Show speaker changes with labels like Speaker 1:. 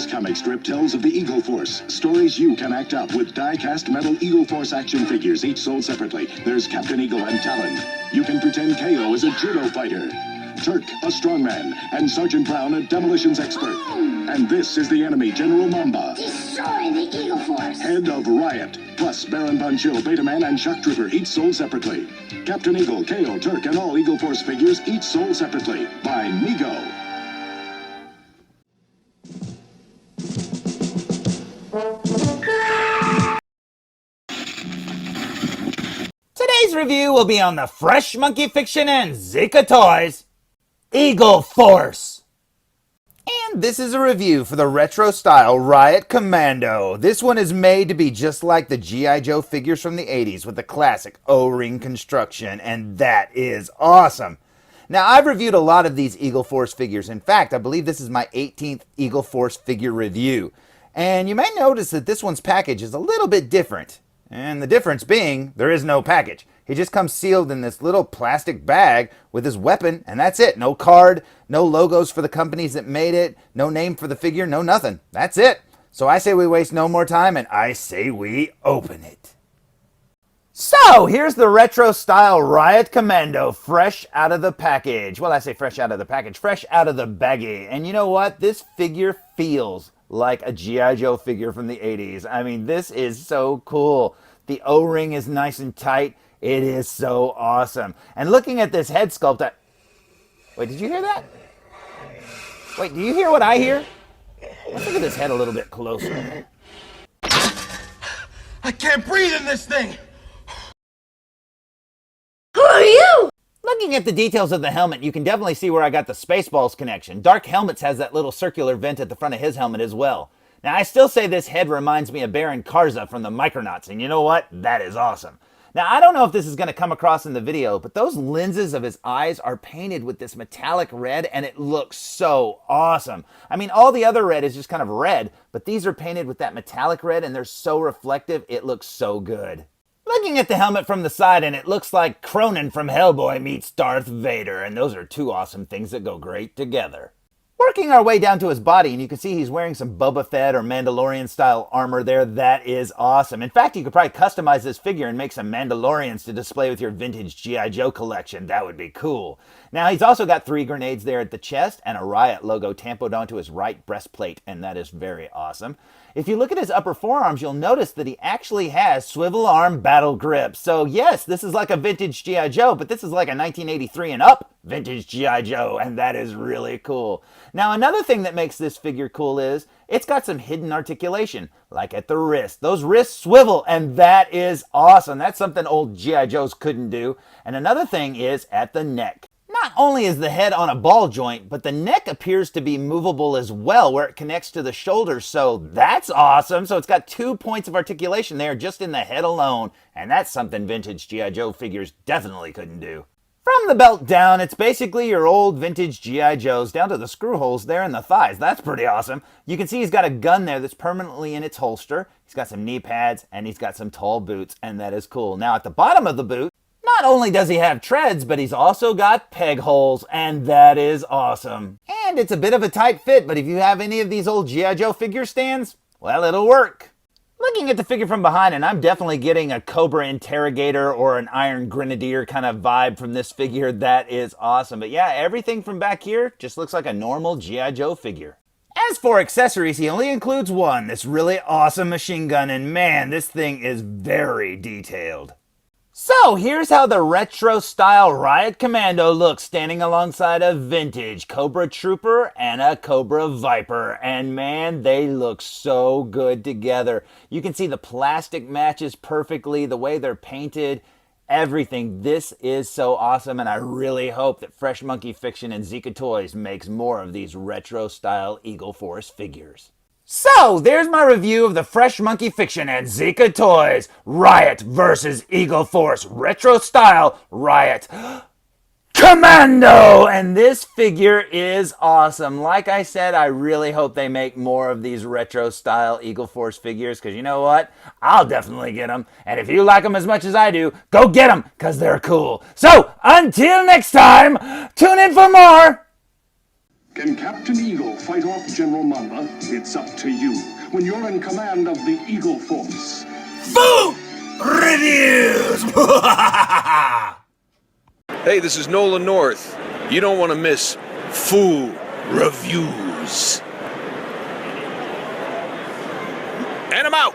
Speaker 1: This comic strip tells of the Eagle Force. Stories you can act up with die-cast metal Eagle Force action figures, each sold separately. There's Captain Eagle and Talon. You can pretend KO is a judo fighter, Turk, a strongman, and Sergeant Brown, a demolitions expert. And this is the enemy, General Mamba.
Speaker 2: Destroy the Eagle Force.
Speaker 1: Head of RIOT, plus Baron Von Chill, Betaman, and Shock Trooper, each sold separately. Captain Eagle, KO, Turk, and all Eagle Force figures, each sold separately. By Mego.
Speaker 3: Today's review will be on the Fresh Monkey Fiction and ZICA Toys Eagle Force. And this is a review for the retro style RIOT Commando. This one is made to be just like the G.I. Joe figures from the 80s with the classic O-ring construction, and that is awesome. Now, I've reviewed a lot of these Eagle Force figures. In fact, I believe this is my 18th Eagle Force figure review. And you may notice that this one's package is a little bit different. And the difference being, there is no package. He just comes sealed in this little plastic bag with his weapon, and that's it. No card, no logos for the companies that made it, no name for the figure, no nothing. That's it. So I say we waste no more time, and I say we open it. So, here's the retro style RIOT Commando, fresh out of the package. Well, I say fresh out of the package, fresh out of the baggie. And you know what? This figure feels like a G.I. Joe figure from the 80s. I mean, this is so cool. The O-ring is nice and tight. It is so awesome. And looking at this head sculpt, wait, did you hear that? Wait, do you hear what I hear? Let's look at this head a little bit closer.
Speaker 4: I can't breathe in this thing!
Speaker 2: Who are you?
Speaker 3: Looking at the details of the helmet, you can definitely see where I got the Spaceballs connection. Dark Helmets has that little circular vent at the front of his helmet as well. Now, I still say this head reminds me of Baron Karza from the Micronauts, and you know what? That is awesome. Now, I don't know if this is going to come across in the video, but those lenses of his eyes are painted with this metallic red, and it looks so awesome. I mean, all the other red is just kind of red, but these are painted with that metallic red, and they're so reflective, it looks so good. Looking at the helmet from the side, and it looks like Cronin from Hellboy meets Darth Vader, and those are two awesome things that go great together. Working our way down to his body, and you can see he's wearing some Boba Fett or Mandalorian style armor there. That is awesome. In fact, you could probably customize this figure and make some Mandalorians to display with your vintage G.I. Joe collection. That would be cool. Now, he's also got 3 grenades there at the chest and a RIOT logo tampoed onto his right breastplate, and that is very awesome. If you look at his upper forearms, you'll notice that he actually has swivel arm battle grips. So yes, this is like a vintage G.I. Joe, but this is like a 1983 and up vintage G.I. Joe, and that is really cool. Now, another thing that makes this figure cool is it's got some hidden articulation, like at the wrist. Those wrists swivel, and that is awesome. That's something old G.I. Joes couldn't do. And another thing is at the neck. Not only is the head on a ball joint, but the neck appears to be movable as well, where it connects to the shoulders, so that's awesome. So it's got 2 points of articulation there just in the head alone, and that's something vintage G.I. Joe figures definitely couldn't do. From the belt down, it's basically your old vintage G.I. Joes, down to the screw holes there in the thighs. That's pretty awesome. You can see he's got a gun there that's permanently in its holster. He's got some knee pads, and he's got some tall boots, and that is cool. Now, at the bottom of the boot, not only does he have treads, but he's also got peg holes, and that is awesome. And it's a bit of a tight fit, but if you have any of these old G.I. Joe figure stands, well, it'll work. Looking at the figure from behind, and I'm definitely getting a Cobra Interrogator or an Iron Grenadier kind of vibe from this figure. That is awesome. But yeah, everything from back here just looks like a normal G.I. Joe figure. As for accessories, he only includes one, this really awesome machine gun, and man, this thing is very detailed. So here's how the retro style RIOT Commando looks standing alongside a vintage Cobra Trooper and a Cobra Viper. And man, they look so good together. You can see the plastic matches perfectly, the way they're painted, everything. This is so awesome, and I really hope that Fresh Monkey Fiction and ZICA Toys makes more of these retro style Eagle Force figures. So, there's my review of the Fresh Monkey Fiction and ZICA Toys RIOT vs. Eagle Force Retro Style RIOT Commando! And this figure is awesome. Like I said, I really hope they make more of these retro style Eagle Force figures, because you know what? I'll definitely get them. And if you like them as much as I do, go get them, because they're cool. So, until next time, tune in for more!
Speaker 5: Can Captain Eagle fight off General Mamba? It's up to you when you're in command of the Eagle Force.
Speaker 4: Boom! Reviews!
Speaker 6: Hey, this is Nolan North. You don't want to miss Full Reviews. And I'm out!